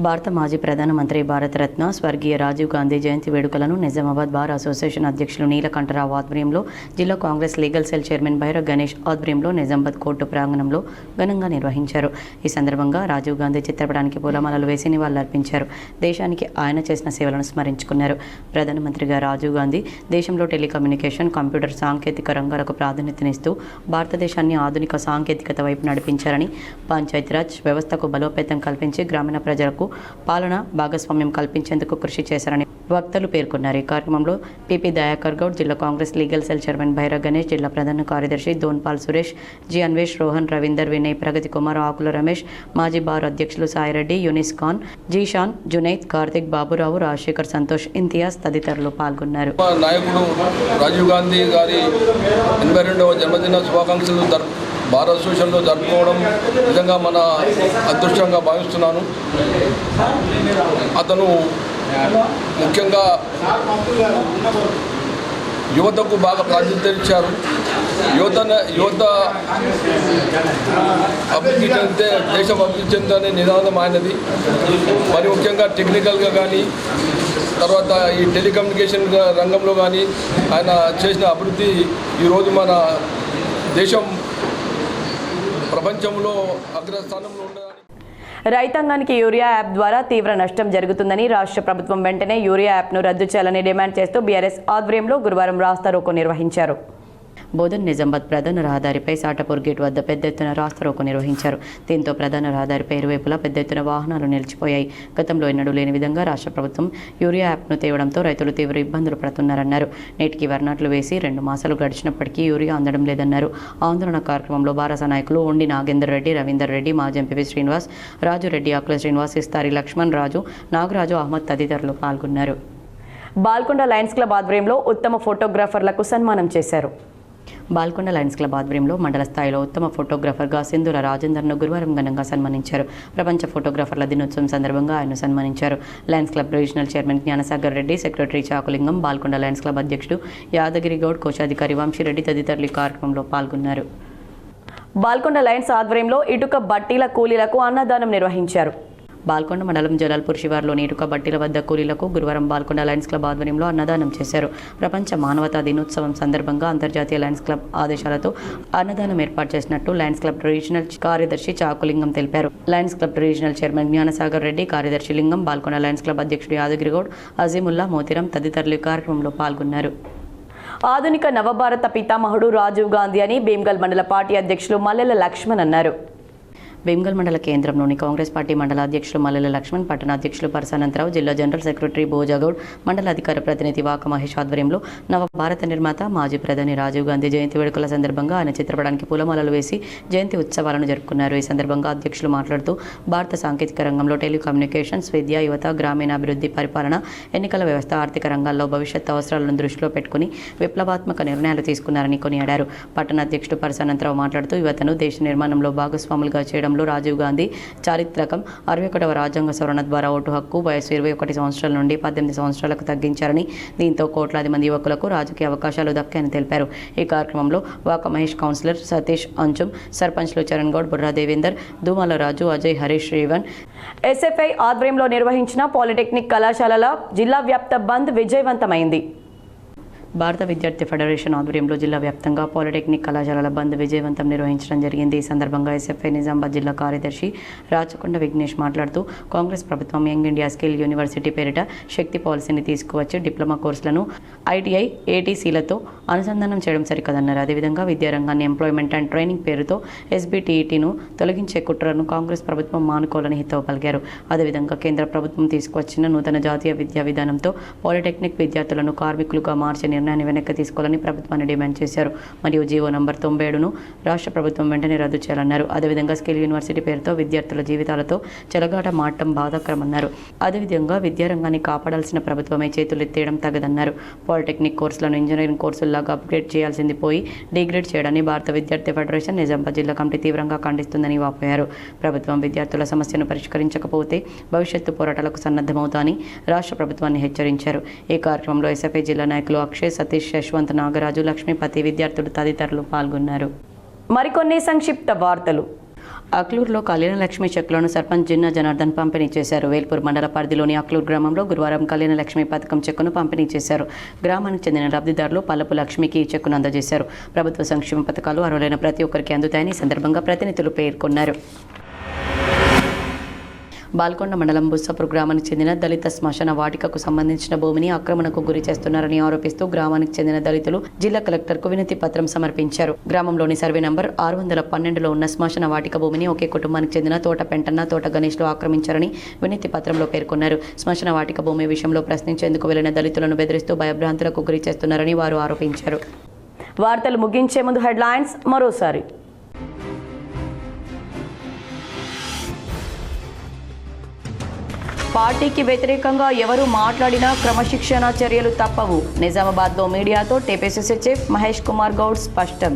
భారత మాజీ ప్రధానమంత్రి భారతరత్న స్వర్గీయ రాజీవ్ గాంధీ జయంతి వేడుకలను నిజామాబాద్ బార్ అసోసియేషన్ అధ్యక్షులు నీలకంఠరావు ఆధ్వర్యంలో జిల్లా Congress legal cell chairman Bhairav Ganesh ఆధ్వర్యంలో నిజామాబాద్ కోర్టు ప్రాంగణంలో ఘనంగా నిర్వహించారు. ఈ సందర్భంగా రాజీవ్ గాంధీ చిత్రపటానికి పూలమాలలు వేసి నివాళులర్పించారు. దేశానికి ఆయన చేసిన సేవలను స్మరించుకున్నారు. ప్రధానమంత్రిగా రాజీవ్ గాంధీ దేశంలో టెలికమ్యూనికేషన్, కంప్యూటర్ సాంకేతిక రంగాలకు ప్రాధాన్యతనిస్తూ భారతదేశాన్ని ఆధునిక సాంకేతికత వైపు నడిపించారని, పంచాయతీరాజ్ వ్యవస్థకు బలోపేతం కల్పించి గ్రామీణ ప్రజలకు పాలన భాగస్వామ్యం కల్పించేందుకు కృషి చేశారని వక్తలు పేర్కొన్నారు. ఈ కార్యక్రమంలో పిపి దయాకర్ గౌడ్, జిల్లా Congress legal cell chairman Bhairav Ganesh, జిల్లా ప్రధాన కార్యదర్శి దోన్పాల్ సురేష్, జి అన్వేష్, రోహన్, రవీందర్, వినయ్, ప్రగతి కుమార్, ఆకుల రమేష్, మాజీ బార్ అధ్యక్షులు సాయిరెడ్డి, యూనిస్ ఖాన్, జీషాన్, జునైద్, కార్తిక్, బాబురావు, రాజశేఖర్, సంతోష్, ఇంతియాజ్ తదితరులు పాల్గొన్నారు. నాయకుడు రాజీవ్ గాంధీ గారి 82వ జన్మదిన శుభాకాంక్షలు భారత అసోసియేషన్లో జరుపుకోవడం నిజంగా మన అదృష్టంగా భావిస్తున్నాను. అతను ముఖ్యంగా యువతకు బాగా ప్రాధాన్యత ఇచ్చారు. యువత అభివృద్ధి చెందితే దేశం అభివృద్ధి చెందుతనే నిదానం ఆయనది. మరి ముఖ్యంగా టెక్నికల్గా కానీ తర్వాత ఈ టెలికమ్యూనికేషన్ రంగంలో కానీ ఆయన చేసిన అభివృద్ధి ఈరోజు మన దేశం ప్రపంచంలో అగ్రస్థానంలో ఉండదని. రైతాంగానికి యూరియా యాప్ ద్వారా తీవ్ర నష్టం జరుగుతుందని రాష్ట్ర ప్రభుత్వం వెంటనే యూరియా యాప్ను రద్దు చేయాలని డిమాండ్ చేస్తూ బీఆర్ఎస్ ఆధ్వర్యంలో గురువారం రాస్తారోకో నిర్వహించారు. బోధన్ నిజామాబాద్ ప్రధాన రహదారిపై సాటపూర్ గేట్ వద్ద పెద్ద ఎత్తున రాస్తారోకో నిర్వహించారు. దీంతో ప్రధాన రహదారిపై ఇరువైపులా పెద్ద ఎత్తున వాహనాలు నిలిచిపోయాయి. గతంలో ఎన్నడూ లేని విధంగా రాష్ట్ర ప్రభుత్వం యూరియా యాప్ను తేవడంతో రైతులు తీవ్ర ఇబ్బందులు పడుతున్నారన్నారు. నేటికి వర్నాట్లు వేసి 2 మాసాలు గడిచినప్పటికీ యూరియా అందడం లేదన్నారు. ఆందోళన కార్యక్రమంలో బారాస నాయకులు ఉండి నాగేందర్ రెడ్డి, రవీందర్ రెడ్డి, మాజీ ఎంపీ శ్రీనివాస్, రాజురెడ్డి, ఆకుల శ్రీనివాస్, ఇస్తారి లక్ష్మణ్ రాజు, నాగరాజు, అహ్మద్ తదితరులు పాల్గొన్నారు. బాల్కొండ లయన్స్ క్లబ్ ఆధ్వర్యంలో ఉత్తమ ఫోటోగ్రాఫర్లకు సన్మానం చేశారు. బాల్కొండ లయన్స్ క్లబ్ ఆధ్వర్యంలో మండల స్థాయిలో ఉత్తమ ఫోటోగ్రాఫర్గా సింధుల రాజేందర్ను గురువారం ఘనంగా సన్మానించారు. ప్రపంచ ఫోటోగ్రాఫర్ల దినోత్సవం సందర్భంగా ఆయన సన్మానించారు. Lions club regional chairman Gnanasagar Reddy, secretary Chakulingam, Balkonda lions club అధ్యక్షుడు యాదగిరి గౌడ్, కోశాధికారి వంశీరెడ్డి తదితరులు ఈ కార్యక్రమంలో పాల్గొన్నారు. బాల్కొండ లయన్స్ ఆధ్వర్యంలో ఇటుక బట్టీల కూలీలకు అన్నదానం నిర్వహించారు. బాల్కొండ మండలం జలాల్పూర్ శివార్లోని ఇటుక బట్టీల వద్ద కూలీలకు గురువారం బాల్కొండ లయన్స్ క్లబ్ ఆధ్వర్యంలో అన్నదానం చేశారు. ప్రపంచ మానవతా దినోత్సవం సందర్భంగా అంతర్జాతీయ లయన్స్ క్లబ్ ఆదేశాలతో అన్నదానం ఏర్పాటు చేసినట్టు లయన్స్ క్లబ్ రీజనల్ కార్యదర్శి చాకులింగం తెలిపారు. Lions club regional chairman Gnanasagar Reddy, కార్యదర్శి లింగం, బాల్కొండ లయన్స్ క్లబ్ అధ్యక్షుడు యాదగిరిగౌడ్, అజీముల్లా, మోతిరం తదితరులు ఈ కార్యక్రమంలో పాల్గొన్నారు. ఆధునిక నవభారత పితామహుడు రాజీవ్ గాంధీ అని భీమ్గల్ మండల పార్టీ అధ్యక్షులు మల్లెల లక్ష్మణ్ అన్నారు. భీమ్గల్ మండల కేంద్రంలోని కాంగ్రెస్ పార్టీ మండల అధ్యక్షులు మల్లెల లక్ష్మణ్, పట్టణ అధ్యక్షులు పరసానంతరావు, జిల్లా జనరల్ సెక్రటరీ భోజాగౌడ్, మండల అధికార ప్రతినిధి వాక మహేష్ ఆధ్వర్యంలో నవ భారత నిర్మాత మాజీ ప్రధాని రాజీవ్ గాంధీ జయంతి వేడుకల సందర్భంగా ఆయన చిత్రపటానికి పూలమాలలు వేసి జయంతి ఉత్సవాలను జరుపుకున్నారు. ఈ సందర్భంగా అధ్యక్షులు మాట్లాడుతూ భారత సాంకేతిక రంగంలో టెలికమ్యూనికేషన్స్, విద్య, యువత, గ్రామీణాభివృద్ధి, పరిపాలన, ఎన్నికల వ్యవస్థ, ఆర్థిక రంగాల్లో భవిష్యత్ అవసరాలను దృష్టిలో పెట్టుకుని విప్లవాత్మక నిర్ణయాలు తీసుకున్నారని కొనియాడారు. పట్టణ అధ్యక్షుడు పరసానంతరావు మాట్లాడుతూ యువతను దేశ నిర్మాణంలో భాగస్వాములుగా చేయడం రాజీవ్ గాంధీ చారిత్రకం 61వ రాజ్యాంగ సవరణ ద్వారా ఓటు హక్కు వయసు 21 సంవత్సరాల నుండి 18 సంవత్సరాలకు తగ్గించారని, దీంతో కోట్లాది మంది యువకులకు రాజకీయ అవకాశాలు దక్కాయని తెలిపారు. ఈ కార్యక్రమంలో వాక మహేష్, కౌన్సిలర్ సతీష్ అంచుం, సర్పంచ్లు చరణ్ గౌడ్, బుర్రా దేవేందర్, దూమాల రాజు, అజయ్, హరీష్, రేవన్. ఎస్ఎఫ్ఐ ఆధ్వర్యంలో నిర్వహించిన పాలిటెక్నిక్ కళాశాలల జిల్లా వ్యాప్త బంద్ విజయవంతమైంది. భారత విద్యార్థి ఫెడరేషన్ ఆధ్వర్యంలో జిల్లా వ్యాప్తంగా పాలిటెక్నిక్ కళాశాలల బంద్ విజయవంతం నిర్వహించడం జరిగింది. ఈ సందర్భంగా ఎస్ఎఫ్ఐ నిజామాబాద్ జిల్లా కార్యదర్శి రాచకొండ విఘ్నేష్ మాట్లాడుతూ కాంగ్రెస్ ప్రభుత్వం యంగ్ ఇండియా స్కిల్ యూనివర్సిటీ పేరిట శక్తి పాలసీని తీసుకువచ్చి డిప్లొమా కోర్సులను ఐటీఐ, ఏటీసీలతో అనుసంధానం చేయడం సరికదన్నారు. అదేవిధంగా విద్యారంగాన్ని ఎంప్లాయ్మెంట్ అండ్ ట్రైనింగ్ పేరుతో ఎస్బీటీఈటీను తొలగించే కుట్రను కాంగ్రెస్ ప్రభుత్వం మానుకోవాలని హితవు పలికారు. అదేవిధంగా కేంద్ర ప్రభుత్వం తీసుకువచ్చిన నూతన జాతీయ విద్యా విధానంతో పాలిటెక్నిక్ విద్యార్థులను కార్మికులుగా మార్చే నిర్ణయాన్ని వెనక్కి తీసుకోవాలని ప్రభుత్వాన్ని డిమాండ్ చేశారు. మరియు జీవో నంబర్ 97ను రాష్ట్ర ప్రభుత్వం వెంటనే రద్దు చేయాలన్నారు. అదేవిధంగా స్కిల్ యూనివర్సిటీ పేరుతో విద్యార్థుల జీవితాలతో చెలగాట మాటం బాధాకరమన్నారు. అదేవిధంగా విద్యారంగాన్ని కాపాడాల్సిన ప్రభుత్వమే చేతులెత్తేయడం తగదన్నారు. పాలిటెక్నిక్ కోర్సులను ఇంజనీరింగ్ కోర్సుల్లాగా అప్గ్రేడ్ చేయాల్సింది పోయి డిగ్రేడ్ చేయడాన్ని భారత విద్యార్థి ఫెడరేషన్ నిజామాబాద్ జిల్లా కమిటీ తీవ్రంగా ఖండిస్తుందని వాపోయారు. ప్రభుత్వం విద్యార్థుల సమస్యను పరిష్కరించకపోతే భవిష్యత్తు పోరాటాలకు సన్నద్ధమవుతామని రాష్ట్ర ప్రభుత్వాన్ని హెచ్చరించారు. ఈ కార్యక్రమంలో ఎస్ఎఫ్ఐ జిల్లా నాయకులు అక్షయ్, సతీష్, యశ్వంత్, నాగరాజు, లక్ష్మీపతి, విద్యార్థులు తదితరులు పాల్గొన్నారు. మరికొన్ని సంక్షిప్త వార్తలు. అక్లూరులో కళ్యాణలక్ష్మి చెక్కులను సర్పంచ్ జిన్నా జనార్దన్ పంపిణీ చేశారు. వేల్పూర్ మండల పరిధిలోని అక్లూరు గ్రామంలో గురువారం కళ్యాణలక్ష్మి పథకం చెక్కును పంపిణీ చేశారు. గ్రామానికి చెందిన లబ్ధిదారులు పల్లపు లక్ష్మికి చెక్కును అందజేశారు. ప్రభుత్వ సంక్షేమ పథకాలు అర్హులైన ప్రతి ఒక్కరికి అందుతాయని ఈ సందర్భంగా ప్రతినిధులు పేర్కొన్నారు. బాల్కొండ మండలం బుస్సాపూర్ గ్రామానికి చెందిన దళిత శ్మశాన వాటికకు సంబంధించిన భూమిని ఆక్రమణకు గురి చేస్తున్నారని ఆరోపిస్తూ గ్రామానికి చెందిన దళితులు జిల్లా కలెక్టర్కు వినతి పత్రం సమర్పించారు. గ్రామంలోని సర్వే నంబర్ 612లో ఉన్న శ్మశాన వాటిక భూమిని ఒకే కుటుంబానికి చెందిన తోట పెంటన్న, తోట గణేష్లు ఆక్రమించారని వినతి పత్రంలో పేర్కొన్నారు. శ్మశాన వాటిక భూమి విషయంలో ప్రశ్నించేందుకు వెళ్లిన దళితులను బెదిరిస్తూ భయభ్రాంతులకు గురి చేస్తున్నారని వారు ఆరోపించారు. వార్తలు ముగించే ముందు హెడ్లైన్స్ మరోసారి. పార్టీకి వ్యతిరేకంగా ఎవరు మాట్లాడినా క్రమశిక్షణ చర్యలు తప్పవు. నిజామాబాద్లో మీడియాతో టీపీసీసీ చీఫ్ మహేష్ కుమార్ గౌడ్ స్పష్టం.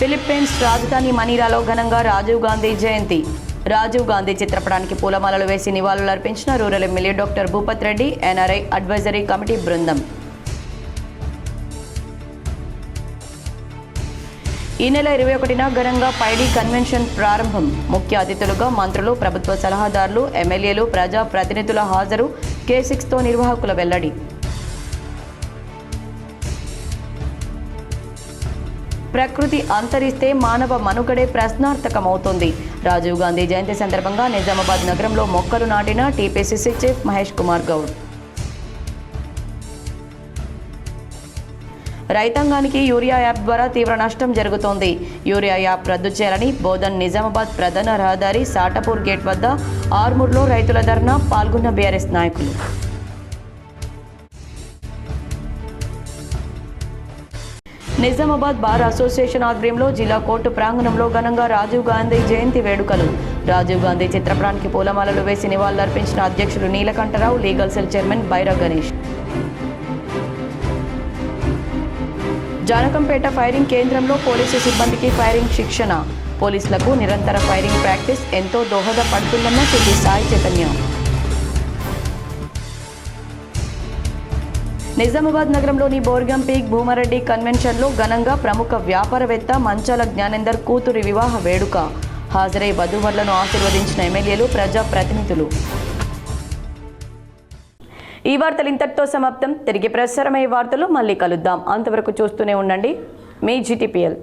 ఫిలిప్పీన్స్ రాజధాని మనీలాలో ఘనంగా రాజీవ్ గాంధీ జయంతి. రాజీవ్ గాంధీ చిత్రపటానికి పూలమాలలు వేసి నివాళులర్పించిన rural MLA doctor Bhupath Reddy, NRI advisory committee బృందం. ఈ నెల 21న ఘనంగా పైడి కన్వెన్షన్ ప్రారంభం. ముఖ్య అతిథులుగా మంత్రులు, ప్రభుత్వ సలహాదారులు, ఎమ్మెల్యేలు, ప్రజా ప్రతినిధుల హాజరు. K6తో నిర్వాహకుల వెల్లడి. ప్రకృతి అంతరిస్తే మానవ మనుగడే ప్రశ్నార్థకమవుతుంది. రాజీవ్ గాంధీ జయంతి సందర్భంగా నిజామాబాద్ నగరంలో మొక్కలు నాటిన టీపీసీసీ చీఫ్ మహేష్ కుమార్ గౌడ్. రైతాంగానికి యూరియా యాప్ ద్వారా తీవ్ర నష్టం జరుగుతోంది. యూరియా యాప్ రద్దు చేయాలని బోధన్ నిజామాబాద్ ప్రధాన రహదారి సాటపూర్ గేట్ వద్ద ఆర్మూర్లో రైతుల ధర్నా. పాల్గొన్న బీఆర్ఎస్ నాయకులు. నిజామాబాద్ బార్ అసోసియేషన్ ఆధ్వర్యంలో జిల్లా కోర్టు ప్రాంగణంలో ఘనంగా రాజీవ్ గాంధీ జయంతి వేడుకలు. రాజీవ్ గాంధీ చిత్రపటానికి పూలమాలలు వేసి నివాళులర్పించిన అధ్యక్షులు Neelakantharao, legal cell chairman Baira Ganesh. Janakampet firing కేంద్రంలో పోలీసు సిబ్బందికి ఫైరింగ్ శిక్షణ. పోలీసులకు నిరంతర ఫైరింగ్ ప్రాక్టీస్ ఎంతో దోహదపడుతుందన్న సిపి సాయి చైతన్య. నిజామాబాద్ నగరంలోని బోర్గం పీక్ భూమారెడ్డి కన్వెన్షన్లో ఘనంగా ప్రముఖ వ్యాపారవేత్త మంచాల జ్ఞానేందర్ కూతురి వివాహ వేడుక. హాజరై వధూవరులను ఆశీర్వదించిన ఎమ్మెల్యేలు, ప్రజా ప్రతినిధులు. ఈ వార్తలు ఇంతటితో సమాప్తం. తిరిగి ప్రసారమయ్యే వార్తలు మళ్ళీ కలుద్దాం. అంతవరకు చూస్తూనే ఉండండి మీ GTPL.